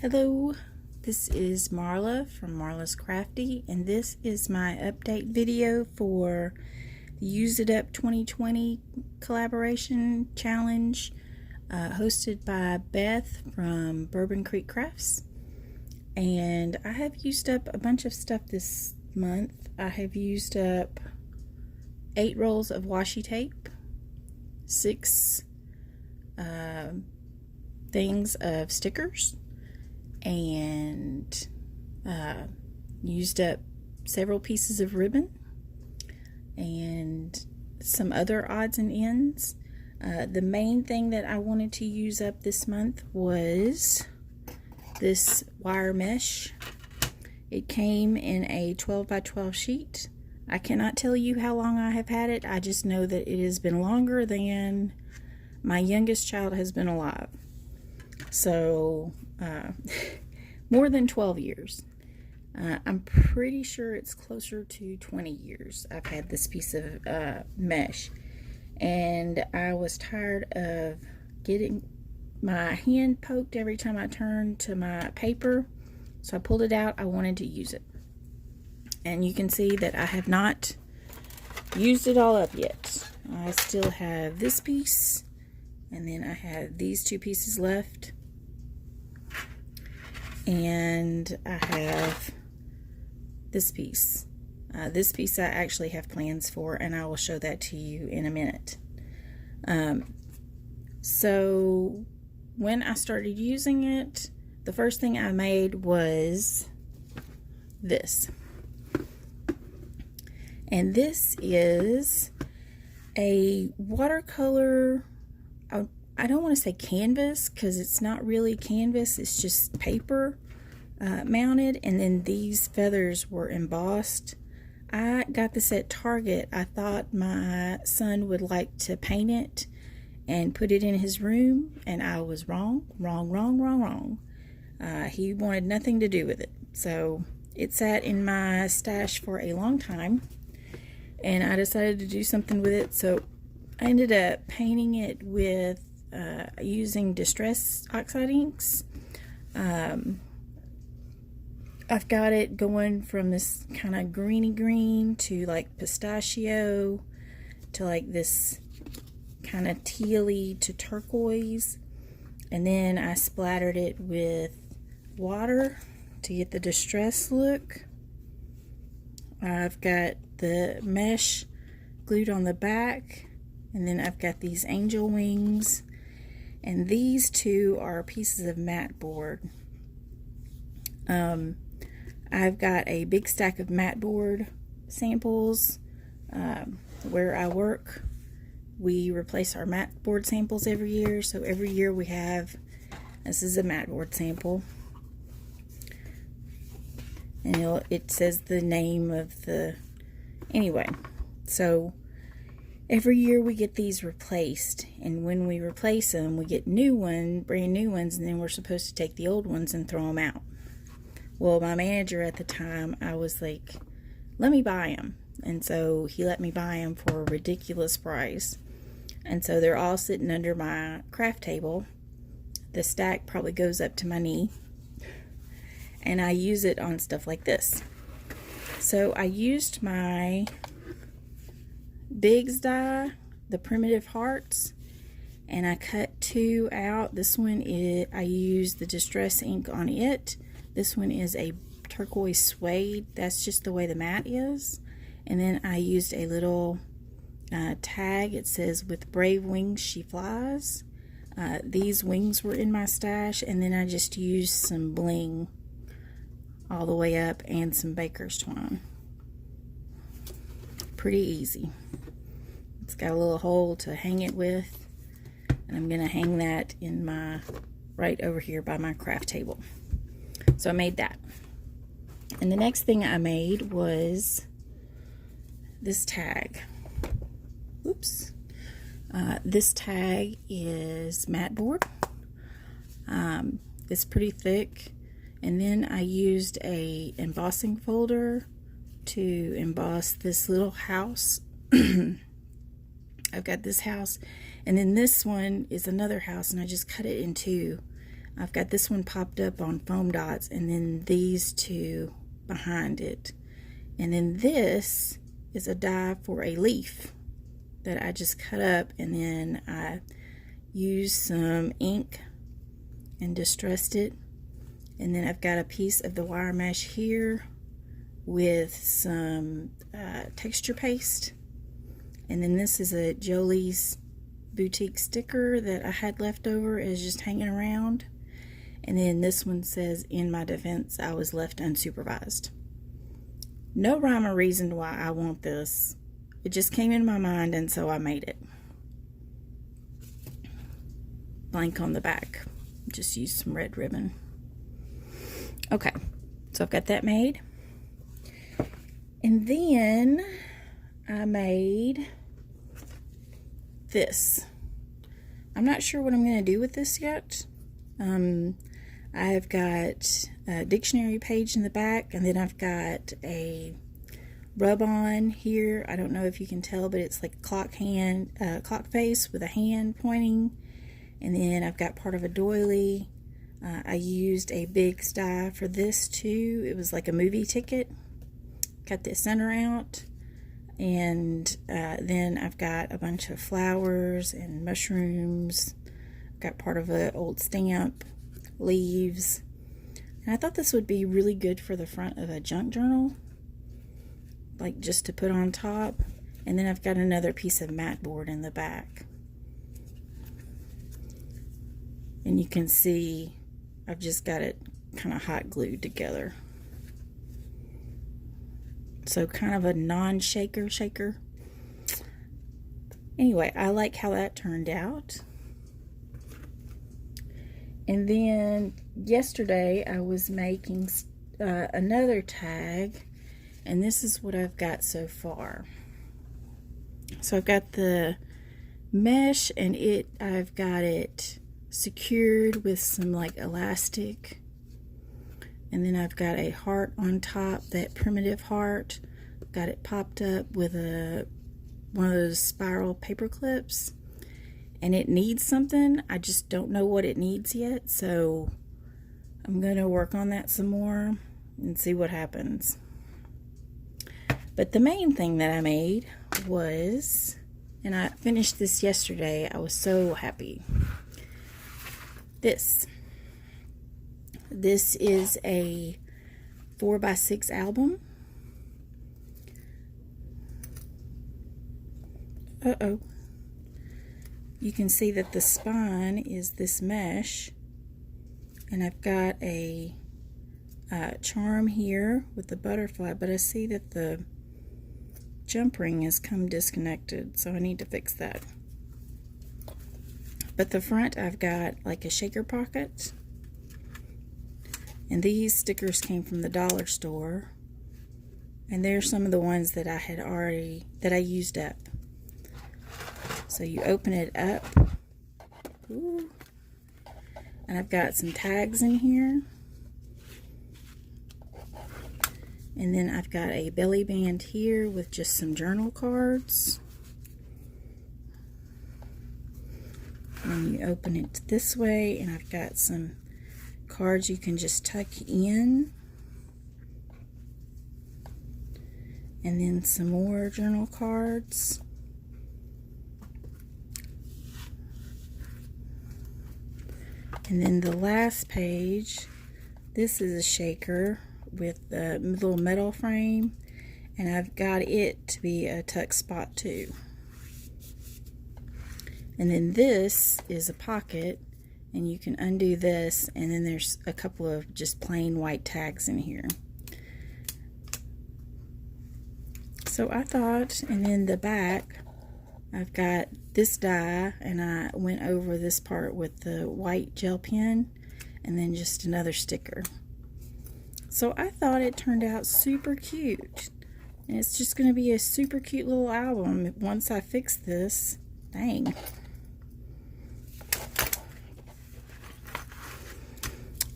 Hello, this is Marla from Marla's Crafty, and this is my update video for the Use It Up 2020 collaboration challenge hosted by Beth from Bourbon Creek Crafts. And I have used up a bunch of stuff this month. I have used up 8 rolls of washi tape, 6 things of stickers, and used up several pieces of ribbon and some other odds and ends. The main thing that I wanted to use up this month was this wire mesh. It came in a 12 by 12 sheet. I cannot tell you how long I have had it. I just know that it has been longer than my youngest child has been alive. So more than 12 years. I'm pretty sure it's closer to 20 years I've had this piece of mesh, and I was tired of getting my hand poked every time I turned to my paper, so I pulled it out. I wanted to use it, and you can see that I have not used it all up yet. I still have this piece, and then I have these 2 pieces left, and I have this piece. This piece I actually have plans for, and I will show that to you in a minute. So when I started using it, the first thing I made was this. And this is a watercolor, I don't want to say canvas, because it's not really canvas, it's just paper mounted, and then these feathers were embossed. I got this at Target. I thought my son would like to paint it and put it in his room, and I was wrong. He wanted nothing to do with it. So it sat in my stash for a long time, and I decided to do something with it. So I ended up painting it with using Distress Oxide inks. I've got it going from this kind of greeny green to like pistachio to like this kind of tealy to turquoise, and then I splattered it with water to get the distress look. I've got the mesh glued on the back, and then I've got these angel wings, and these 2 are pieces of mat board. I've got a big stack of mat board samples. Where I work, we replace our mat board samples every year, so every year we have, this is a mat board sample, and it says the name of the, anyway, so every year we get these replaced, and when we replace them, we get brand new ones, and then we're supposed to take the old ones and throw them out. Well, my manager at the time, I was like, let me buy them. And so he let me buy them for a ridiculous price. And so they're all sitting under my craft table. The stack probably goes up to my knee. And I use it on stuff like this. So I used my Biggs die, the Primitive Hearts, and I cut 2 out. This one I used the Distress ink on it. This one is a turquoise suede. That's just the way the mat is. And then I used a little tag. It says, "With brave wings she flies." These wings were in my stash, and then I just used some bling all the way up and some baker's twine. Pretty easy. It's got a little hole to hang it with, and I'm going to hang that in right over here by my craft table. So I made that. And the next thing I made was this tag. Oops. This tag is mat board. It's pretty thick. And then I used a embossing folder to emboss this little house. I've got this house, and then this one is another house, and I just cut it in 2. I've got this one popped up on foam dots, and then these two behind it. And then this is a die for a leaf that I just cut up, and then I used some ink and distressed it. And then I've got a piece of the wire mesh here with some texture paste. And then this is a Jolie's Boutique sticker that I had left over as just hanging around. And then this one says, "In my defense, I was left unsupervised." No rhyme or reason why I want this. It just came in my mind, and so I made it. Blank on the back. Just used some red ribbon. Okay, so I've got that made. And then I made this. I'm not sure what I'm going to do with this yet. I've got a dictionary page in the back, and then I've got a rub-on here. I don't know if you can tell, but it's like a clock face with a hand pointing. And then I've got part of a doily. I used a big die for this too. It was like a movie ticket. Cut the center out. And then I've got a bunch of flowers and mushrooms. Got part of an old stamp, leaves. And I thought this would be really good for the front of a junk journal, like just to put on top. And then I've got another piece of mat board in the back. And you can see I've just got it kind of hot glued together. So kind of a non-shaker shaker. Anyway, I like how that turned out. And then yesterday I was making another tag, and this is what I've got so far. So I've got the mesh, and I've got it secured with some like elastic, and then I've got a heart on top, that primitive heart. Got it popped up with one of those spiral paper clips. And it needs something. I just don't know what it needs yet, so I'm going to work on that some more and see what happens. But the main thing that I made was, and I finished this yesterday, I was so happy. This is a 4x6 album. Uh-oh. You can see that the spine is this mesh, and I've got a charm here with the butterfly, but I see that the jump ring has come disconnected, so I need to fix that. But the front, I've got like a shaker pocket, and these stickers came from the dollar store, and they're some of the ones that I used up. So you open it up. Ooh. And I've got some tags in here. And then I've got a belly band here with just some journal cards. And you open it this way, and I've got some cards you can just tuck in. And then some more journal cards. And then the last page, this is a shaker with the little metal frame, and I've got it to be a tuck spot too. And then this is a pocket, and you can undo this, and then there's a couple of just plain white tags in here. So I thought, and then the back, I've got this die, and I went over this part with the white gel pen, and then just another sticker. So I thought it turned out super cute, and it's just going to be a super cute little album once I fix this. Dang.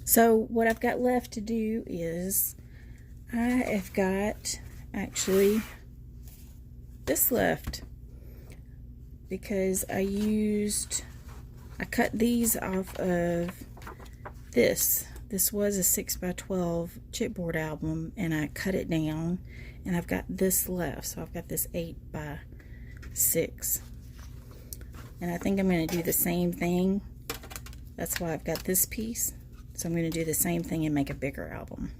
So what I've got left to do is I have got actually this left, because I cut these off of this was a 6x12 chipboard album, and I cut it down, and I've got this left. So I've got this 8x6, and I think I'm going to do the same thing. That's why I've got this piece. So I'm going to do the same thing and make a bigger album.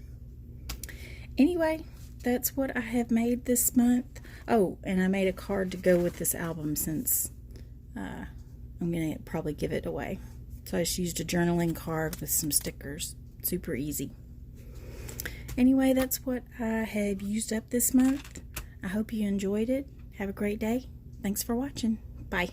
Anyway, that's what I have made this month. Oh, and I made a card to go with this album, since I'm going to probably give it away. So I just used a journaling card with some stickers. Super easy. Anyway, that's what I have used up this month. I hope you enjoyed it. Have a great day. Thanks for watching. Bye.